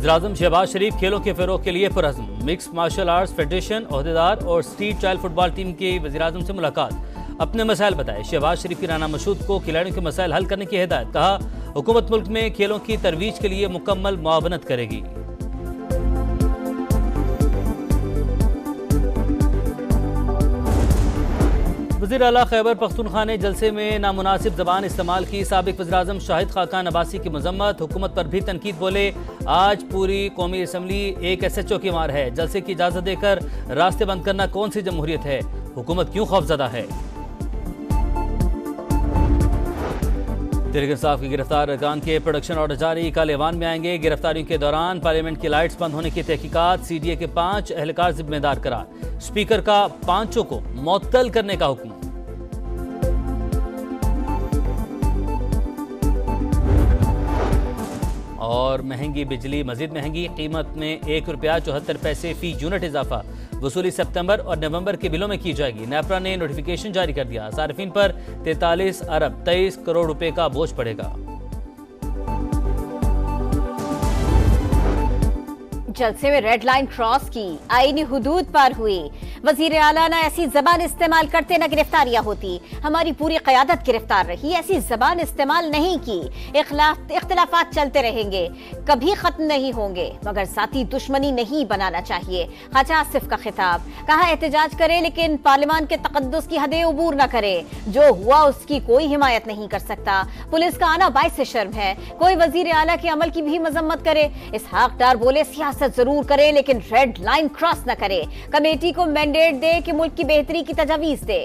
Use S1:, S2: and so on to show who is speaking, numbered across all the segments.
S1: वज़ीर-ए-आज़म शहबाज शरीफ खेलों के फ़रोग़ के लिए पुरअज़्म। मिक्स मार्शल आर्ट्स फेडरेशन ओहदेदार और स्ट्रीट चाइल्ड फुटबॉल टीम की वज़ीर-ए-आज़म से मुलाकात। अपने मसाइल बताए। शहबाज शरीफ की राना मशहूद को खिलाड़ियों के मसाइल हल करने की हिदायत। कहा हुकूमत मुल्क में खेलों की तरवीज के लिए मुकम्मल मुआवनत करेगी। वज़ीर आला खैबर पख्तूनख्वा ने जलसे में नामुनासिब ज़बान इस्तेमाल की। साबिक़ वज़ीर-ए-आज़म शाहिद खाकान अब्बासी की मज़म्मत। हुकूमत पर भी तनकीद। बोले आज पूरी कौमी असम्बली एक SHO की मार है। जलसे की इजाज़त देकर रास्ते बंद करना कौन सी जमहूरियत है? हुकूमत क्यों खौफज़दा है? तहरीक इंसाफ के गिरफ्तार अरकान के प्रोडक्शन ऑर्डर जारी। कल ऐवान में आएंगे। गिरफ्तारियों के दौरान पार्लियामेंट की लाइट्स बंद होने की तहकीकात। CDA के 5 एहलकार जिम्मेदार करार। स्पीकर का 5 को मुअत्तल करने का हुक्म। और महंगी बिजली मजीद महंगी। कीमत में ₹1.74 फी यूनिट इजाफा। वसूली सितंबर और नवंबर के बिलों में की जाएगी। नेपरा ने नोटिफिकेशन जारी कर दिया। सार्फिन पर 43 अरब 23 करोड़ रुपए का बोझ पड़ेगा।
S2: जलसे में रेड लाइन क्रॉस की, आईनी हुदूद पार हुई। वजीर आला ना ऐसी जबान इस्तेमाल करते न गिरफ्तारियां होती। हमारी पूरी क़यादत गिरफ्तार रही, ऐसी जबान इस्तेमाल नहीं की। इख्तिलाफात चलते रहेंगे, कभी खत्म नहीं होंगे, मगर साथी दुश्मनी नहीं बनाना चाहिए। ख्वाजा आसिफ का खिताब। कहा एहतजाज करे लेकिन पार्लियामान के तकद्दुस की हदें उबूर न करे। जो हुआ उसकी कोई हिमायत नहीं कर सकता। पुलिस का आना बाइस शर्म है। कोई वजीर आला के अमल की भी मजम्मत करे। इसहाक डार बोले सियासत जरूर करे लेकिन रेड लाइन क्रॉस न करे। कमेटी को मैंडेट दे कि मुल्क की बेहतरी की तजवीज दे।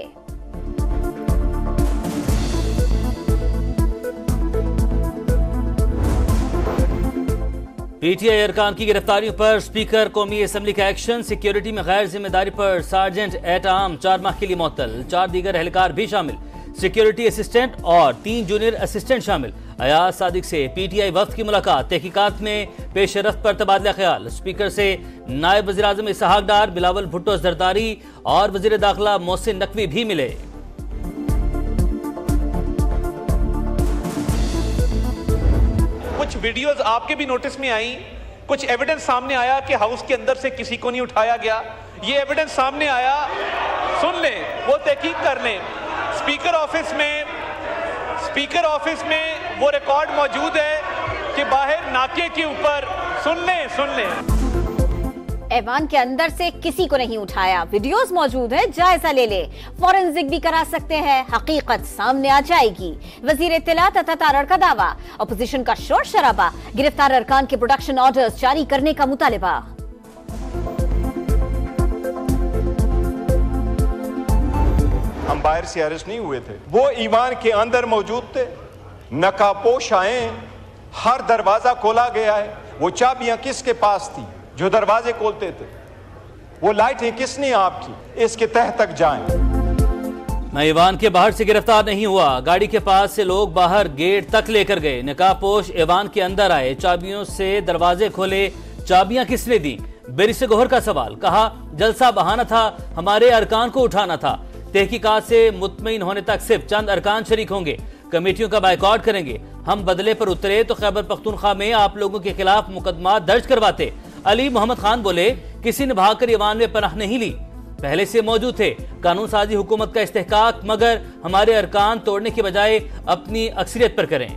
S1: PTI अरकान की गिरफ्तारियों पर स्पीकर कौमी असम्बली का एक्शन। सिक्योरिटी में गैर जिम्मेदारी पर सार्जेंट एट आर्म 4 माह के लिए मुअत्तल। 4 दीगर एहलकार भी शामिल। सिक्योरिटी असिस्टेंट और 3 जूनियर असिस्टेंट शामिल। अयाज सादिक से PTI वफ्द की मुलाकात। तहकीकात में पेशरफ्त पर तबादला ख्याल। स्पीकर से नायब वज़ीर-ए-आज़म इसहाक डार, बिलावल भुट्टो जरदारी और वज़ीर दाखिला मोहसिन नकवी भी मिले।
S3: कुछ वीडियोस आपके भी नोटिस में आई। कुछ एविडेंस सामने आया कि हाउस के अंदर से किसी को नहीं उठाया गया। ये एविडेंस सामने आया, सुन लें, वो तहकीक कर लें। स्पीकर ऑफिस में वो रिकॉर्ड मौजूद है कि बाहर नाके के ऊपर, सुन लें।
S2: ऐवान के अंदर से किसी को नहीं उठाया। वीडियोस मौजूद है, जायजा ले ले। फॉरेंसिक भी करा सकते हैं, हकीकत सामने आ जाएगी। वजीर इत्तलात अता तारड़ का दावा। अपोजिशन का शोर शराबा। गिरफ्तार अरकान के प्रोडक्शन ऑर्डर्स जारी करने का मुतालिबा।
S4: हम बाहर से अरेस्ट नहीं हुए थे, वो ईवान के अंदर मौजूद थे। नकाबपोश आए, हर दरवाजा खोला गया है। वो चाबियां किसके पास थी जो दरवाजे खोलते थे? वो लाइटें किसने आपकी? इसके तह तक जाएं।
S1: मैं ईवान के बाहर से गिरफ्तार नहीं हुआ। गाड़ी के पास से लोग बाहर गेट तक लेकर गए। नकाबपोश ईवान के अंदर आए, चाबियों से दरवाजे खोले। चाबियां किसने दी? बेरिस गौहर का सवाल। कहा जलसा बहाना था, हमारे अरकान को उठाना था। तहकीकात से मुतमईन होने तक सिर्फ चंद अरकान शरीक होंगे। कमेटियों का बायकॉट करेंगे। हम बदले पर उतरे तो खैबर पख्तूनख्वा में आप लोगों के खिलाफ मुकदमा दर्ज करवाते। अली मोहम्मद खान बोले किसी ने भागकर ईवान में पनाह नहीं ली, पहले से मौजूद थे। कानून साजी हुकूमत का इस्तेहकाक, मगर हमारे अरकान तोड़ने के बजाय अपनी अक्सरियत पर करें।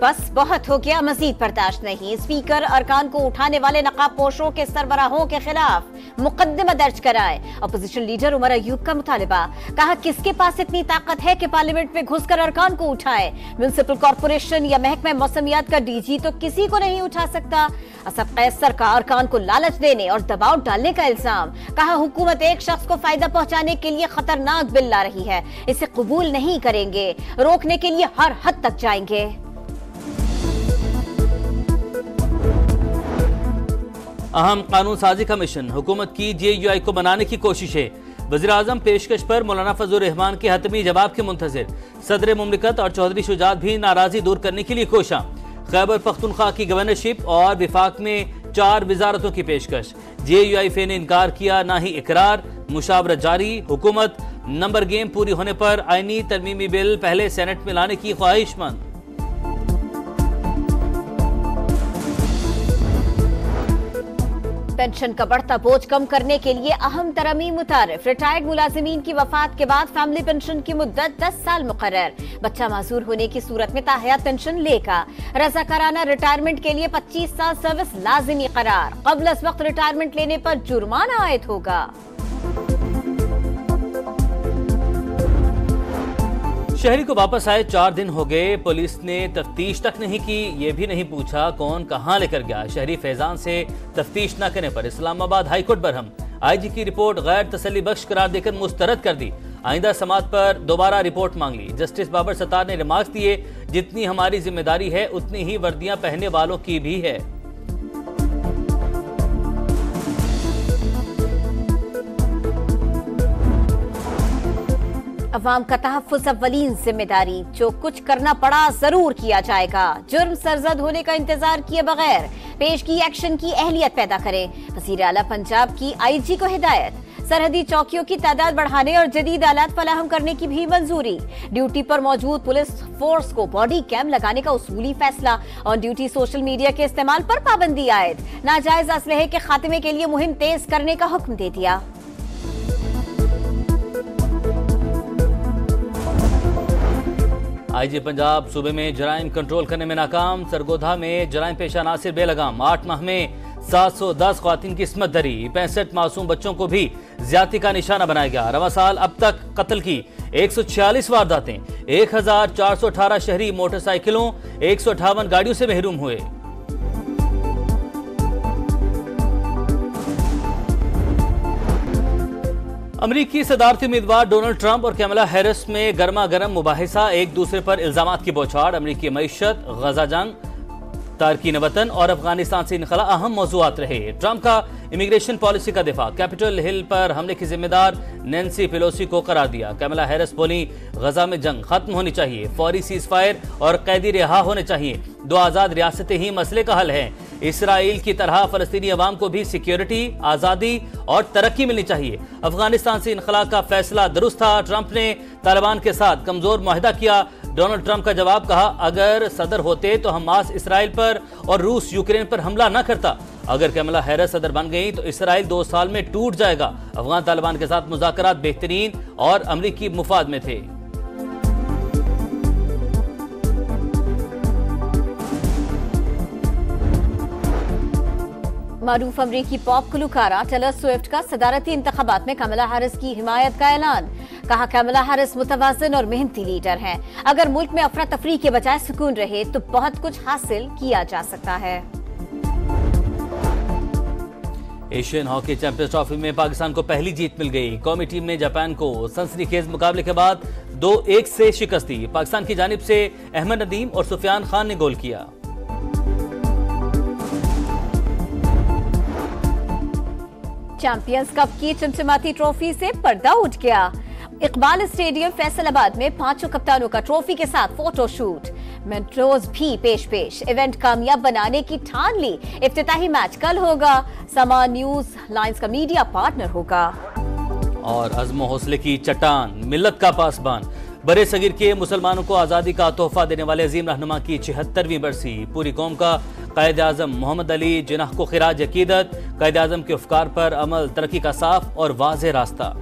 S2: बस बहुत हो गया, मजीद बर्दाश्त नहीं। स्पीकर अरकान को उठाने वाले नकाबपोशों के सरबराहों के खिलाफ मुकदमा दर्ज कराए। अपोजिशन लीडर उमर अयूब का मुतालिबा। कहा किसके पास इतनी ताकत है कि पार्लियामेंट में घुसकर अरकान को उठाए? म्युनिसिपल कॉर्पोरेशन या महकमा मौसमियात का DG तो किसी को नहीं उठा सकता। असद कैसर का अरकान को लालच देने और दबाव डालने का इल्जाम। कहा हुकूमत एक शख्स को फायदा पहुंचाने के लिए खतरनाक बिल ला रही है, इसे कबूल नहीं करेंगे। रोकने के लिए हर हद तक जाएंगे।
S1: अहम कानून साजी का मिशन। हुकूमत की GUI को बनाने की कोशिश है। वज़ीर-ए-आज़म पेशकश पर मौलाना फजलुर रहमान के हतमी जवाब के मुंतज़िर। सदर मुमलिकत और चौधरी शुजात भी नाराजी दूर करने के लिए कोशां। खैबर पख्तूनख्वा की गवर्नरशिप और विफाक में 4 वजारतों की पेशकश। GUI ने इनकार किया, ना ही इकरार। मुशावरत जारी। हुकूमत नंबर गेम पूरी होने पर आईनी तरमीमी बिल पहले सेनेट में लाने की ख्वाहिशमंद।
S2: पेंशन का बढ़ता बोझ कम करने के लिए अहम तरमीम मुतारिफ। रिटायर्ड मुलाजिमीन की वफात के बाद फैमिली पेंशन की मुद्दत 10 साल मुकर्रर। बच्चा माजूर होने की सूरत में ताहयात पेंशन लेगा। रज़ाकाराना रिटायरमेंट के लिए 25 साल सर्विस लाजिमी करार। क़ब्ल अज़ वक्त रिटायरमेंट लेने पर जुर्माना आयद होगा।
S1: शहरी को वापस आए 4 दिन हो गए, पुलिस ने तफ्तीश तक नहीं की। ये भी नहीं पूछा कौन कहां लेकर गया। शहरी फैजान से तफ्तीश न करने पर इस्लामाबाद हाईकोर्ट बरहम। आईजी की रिपोर्ट गैर तसल्ली बख्श करार देकर मुस्तरद कर दी। आइंदा समात पर दोबारा रिपोर्ट मांग ली। जस्टिस बाबर सत्तार ने रिमार्क्स दिए, जितनी हमारी जिम्मेदारी है उतनी ही वर्दियां पहनने वालों की भी है।
S2: अवाम का तहफ़्फ़ुज़ अव्वलीन जिम्मेदारी। जो कुछ करना पड़ा जरूर किया जाएगा। जुर्म सरजद होने का इंतजार किए बगैर पेशगी एक्शन की अहलियत पैदा करें। वज़ीर आला पंजाब की आईजी को हिदायत। सरहदी चौकियों की तादाद बढ़ाने और जदीद आलात फराहम करने की भी मंजूरी। ड्यूटी पर मौजूद पुलिस फोर्स को बॉडी कैम लगाने का उसूली फैसला। ऑन ड्यूटी सोशल मीडिया के इस्तेमाल पर पाबंदी आयद। नाजायज असलहे के खात्मे के लिए मुहिम तेज करने का हुक्म दे दिया।
S1: आईजी पंजाब सूबे में जराइम कंट्रोल करने में नाकाम। सरगोधा में जराइम पेशा नासिर बेलगाम। 8 माह में 710 ख्वातीन की इस्मत दरी। 65 मासूम बच्चों को भी ज्यादती का निशाना बनाया गया। रवा साल अब तक कत्ल की 146 वारदातें। 1418 शहरी मोटरसाइकिलों 158 गाड़ियों से महरूम हुए। अमरीकी सदारती उम्मीदवार डोनाल्ड ट्रंप और कैमला हैरिस में गर्मा गर्म मुबाहिसा। एक दूसरे पर इल्जामात की बौछार। अमरीकी मईशत, गजा जंग, तारकीन वतन और अफगानिस्तान से इनखला अहम मौज़ूआत रहे। ट्रंप का इमिग्रेशन पॉलिसी का दिफा। कैपिटल हिल पर हमले की जिम्मेदार नैन्सी पेलोसी को करार दिया। कैमला हैरिस बोली, गजा में जंग खत्म होनी चाहिए, फौरी सीज फायर और कैदी रिहा होने चाहिए। 2 आज़ाद रियासतें ही मसले का हल है। इसराइल की तरह फलस्तीनी अवाम को भी सिक्योरिटी, आज़ादी और तरक्की मिलनी चाहिए। अफगानिस्तान से इनखला का फैसला दुरुस्त था। ट्रंप ने तालिबान के साथ कमजोर मुआहिदा किया। डोनाल्ड ट्रंप का जवाब, कहा अगर सदर होते तो हमास इसराइल पर और रूस यूक्रेन पर हमला न करता। अगर कैमला हैरिस सदर बन गई तो इसराइल 2 साल में टूट जाएगा। अफगान तालिबान के साथ मुज़ाकरात बेहतरीन और अमरीकी मुफाद में थे।
S2: मारूफ अमरीकी पॉप गुलकारा टेलर स्विफ्ट का सदारती इंतखाबात में कैमला हैरिस की हिमायत का ऐलान। कहा कैमला हैरिस मुतवाज़िन और मेहनती लीडर हैं। अगर मुल्क में अफरा तफरी के बजाय सुकून रहे तो बहुत कुछ हासिल किया जा सकता है।
S1: एशियन हॉकी चैंपियंस ट्रॉफी में पाकिस्तान को पहली जीत मिल गई। कौमी टीम ने जापान को सनसनीखेज मुकाबले के बाद 2-1 से शिकस्त दी। पाकिस्तान की जानिब से अहमद नदीम और सुफियान खान ने गोल किया।
S2: चैंपियंस कप की चमचमाती ट्रॉफी से पर्दा उठ गया। इकबाल स्टेडियम फैसलाबाद में 5 कप्तानों का ट्रॉफी के साथ फोटो शूट। मेंटोर्स भी पेश। इवेंट कामयाब बनाने की ठान ली। इफ्तिताही मैच कल होगा। समा न्यूज लाइन्स का मीडिया पार्टनर होगा।
S1: और अज़्म हौसले की चट्टान, मिल्लत का पासबान, बड़े सगीर के मुसलमानों को आज़ादी का तोहफा देने वाले अजीम रहनुमा की 76वीं बरसी। पूरी कौम का कायद आज़म मोहम्मद अली जिन्नाह को खिराज अकीदत। कायद आज़म के अफकार पर अमल, तरक्की का साफ और वाज़ेह रास्ता।